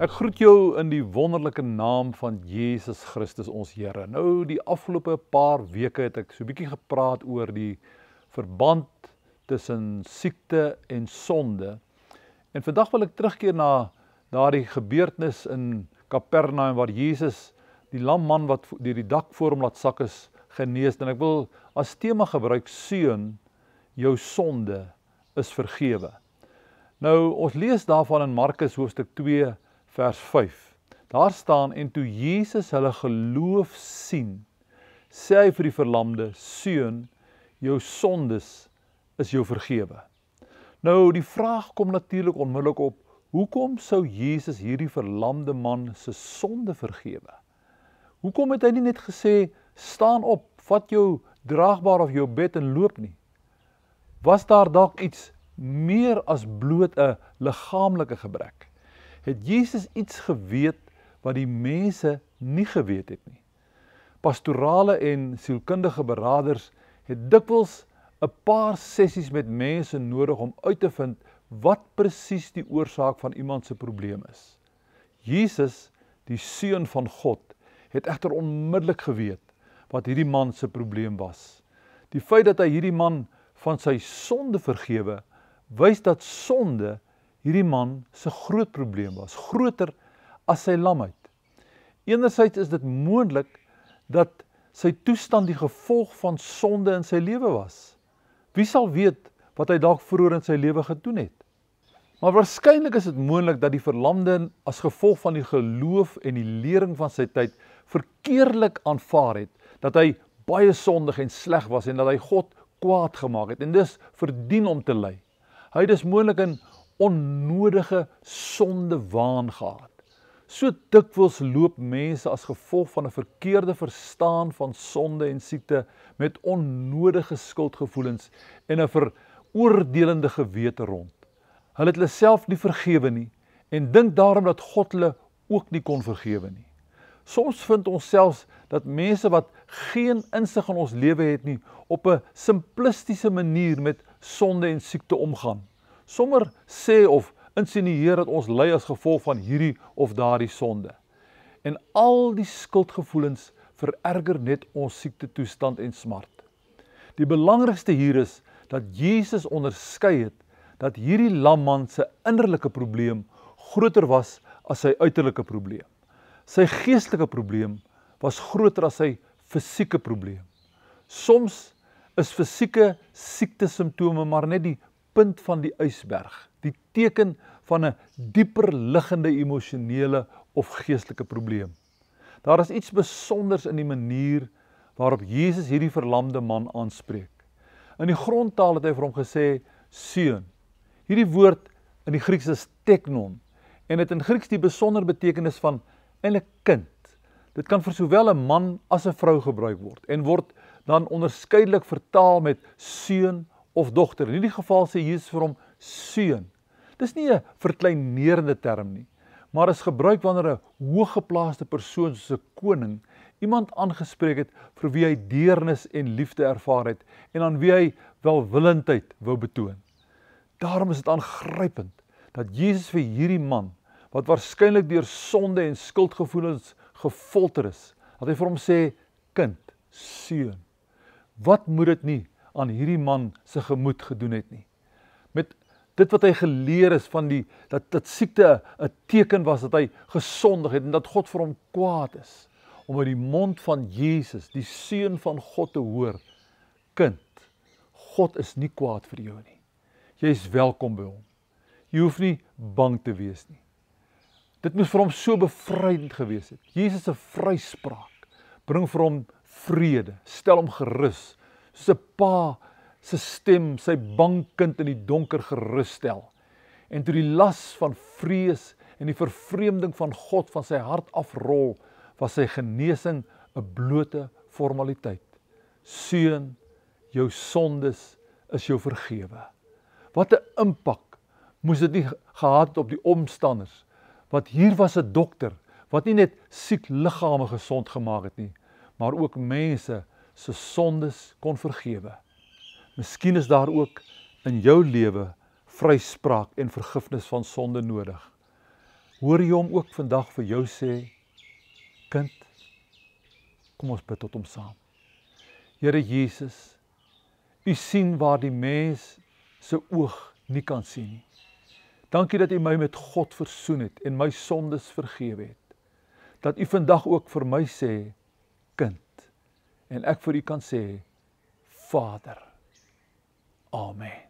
Ek groet jou in die wonderlike naam van Jesus Christus ons Here. Nou die afgelope paar weke het ek so 'n bietjie gepraat oor die verband tussen siekte en sonde. En vandag wil ek terugkeer na daardie gebeurtenis in Kapernaum waar Jesus die lam man wat deur die dak voor hom laat sak is genees. En ek wil as tema gebruik: seun, jou sonde is vergewe. Nou ons lees daarvan in Markus hoofstuk 2 vers 5. Daar staan: en toe Jesus hulle geloof sien, sê hy vir die verlamde: seun, jou sondes is jou vergewe. Nou die vraag kom natuurlik onmiddellik op: hoekom sou Jesus hierdie verlamde man se sonde vergewe? Hoekom het hy nie net gesê: staan op, vat jou draagbaar of jou bed en loop nie? Was daar dalk iets meer as bloot 'n liggaamlike gebrek? Het Jesus iets geweet wat die mense nie geweet het nie? Pastorale en sielkundige beraders het dikwels 'n paar sessies met mense nodig om uit te vind wat presies die oorsaak van iemand se probleem is. Jesus, die Seun van God, het egter onmiddellik geweet wat hierdie man se probleem was. Die feit dat hy hierdie man van sy sonde vergewe, wys dat sonde hierdie man se groot probleem was, groter as sy lamheid. Enerzijds is dit moontlik dat sy toestand die gevolg van sonde in sy lewe was. Wie sal weet wat hy dalk vroeër in sy lewe gedoen het? Maar waarskynlik is dit moontlik dat die verlamde as gevolg van die geloof en die lering van sy tyd verkeerlik aanvaar het dat hy baie sondig en sleg was en dat hy God kwaad gemaak het en dus verdien om te ly. Hy het dus moontlik 'n onnodige sondewaan gehad. So dikwels loop mense as gevolg van 'n verkeerde verstaan van sonde en siekte met onnodige skuldgevoelens en 'n veroordelende gewete rond. Hulle het hulle self nie vergewe nie en dink daarom dat God hulle ook nie kon vergewe nie. Soms vind ons selfs dat mense wat geen insig in ons lewe het nie, op 'n simplistiese manier met sonde en siekte omgaan. Sommer sê of insinueer dat ons ly as gevolg van hierdie of daardie sonde. En al die skuldgevoelens vererger net ons siektetoestand en smart. Die belangrikste hier is dat Jesus onderskei het dat hierdie lamman se innerlike probleem groter was as sy uiterlike probleem. Sy geestelike probleem was groter as sy fisieke probleem. Soms is fisieke siektesimptome maar net die punt van die ysberg, die teken van 'n dieper liggende emosionele of geestelike probleem. Daar is iets besonders in die manier waarop Jesus hierdie verlamde man aanspreek. In die grondtaal het hy vir hom gesê: seun. Hierdie woord in die Grieks is teknon en dit in Grieks die besondere betekenis van eintlik kind. Dit kan vir sowel 'n man as 'n vrou gebruik word en word dan onderskeidelik vertaal met seun of dogter. In hierdie geval sê Jesus vir hom seun. Dis nie 'n verkleinerende term nie, maar is gebruik wanneer 'n hooggeplaaste persoon soos 'n koning iemand aangespreek het vir wie hy deernis en liefde ervaar het en aan wie hy welwillendheid wou betoon. Daarom is dit aangrypend dat Jesus vir hierdie man, wat waarskynlik deur sonde en skuldgevoelens gefolter is, dat hy vir hom sê: kind, seun. Wat moet dit nie aan hierdie man se gemoed gedoen het nie? Met dit wat hy geleer is van dat siekte 'n teken was dat hy gesondig het en dat God vir hom kwaad is, om uit die mond van Jesus, die Seun van God, te hoor: kind, God is nie kwaad vir jou nie. Jy is welkom by hom. Jy hoef nie bang te wees nie. Dit moes vir hom so bevrydend gewees het. Jesus se vryspraak bring vir hom vrede, stel hom gerus, soos 'n pa se stem sy bang kind in die donker gerus stel. En toe die las van vrees en die vervreemding van God van sy hart afrol, was sy genesing 'n blote formaliteit. Seun, jou sondes is jou vergewe. Wat 'n impak moes dit nie gehad het op die omstanders, wat hier was 'n dokter, wat nie net siek liggame gesond gemaak het nie, maar ook mense se sondes kon vergewe. Miskien is daar ook in jou lewe vryspraak en vergifnis van sonde nodig. Hoor jy hom ook vandag vir jou sê, kind, kom ons bid tot hom saam. Here Jesus, U sien waar die mens se oog nie kan sien nie. Dankie dat U my met God versoen het en my sondes vergewe het. Dat U vandag ook vir my sê, kind, en ek vir U kan sê, Vader. Amen.